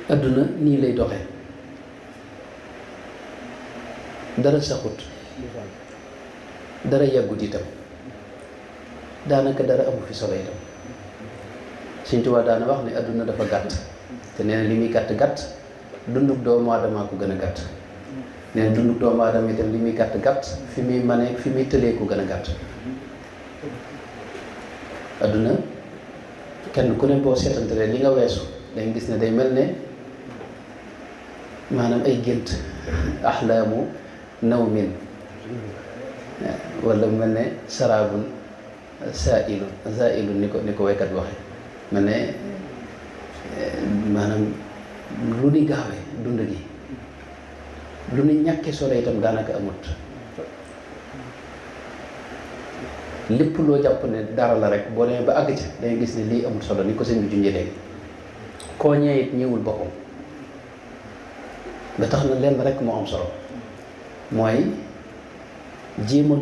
adduna nii lay doxe dara saxut dara yàggut itam daanaka dara amu fi solo itam Sëñ Tuubaa daana wax ne adduna dafa gàtt te nee na li muy gàtt gàtt dunduk doomu aadama ko gën a gàtt nee na dunduk doomu aadama itam li muy gàtt gàtt fi muy mane fi muy tëlee ko gën a gàtt adduna kenn ku ne boo seetantalee li nga weesu dañ gis ne day mel ne maanaam ay gént axlaamu nawmin wala mel ne saraabun saa'ilun ni ko waykat bi waxe mel ne maanaam lu ni gaawe dund gi lu ni ñàkke solo itam daanaka amut lépp loo jàpp ne dara la rek boo demee ba àgg ca dangay gis ne lii amul solo ni ko sëñ bi junjee léegi koo ñëwee it ñëwul boppam ba tax na lenn rek moo am solo mooy jéem a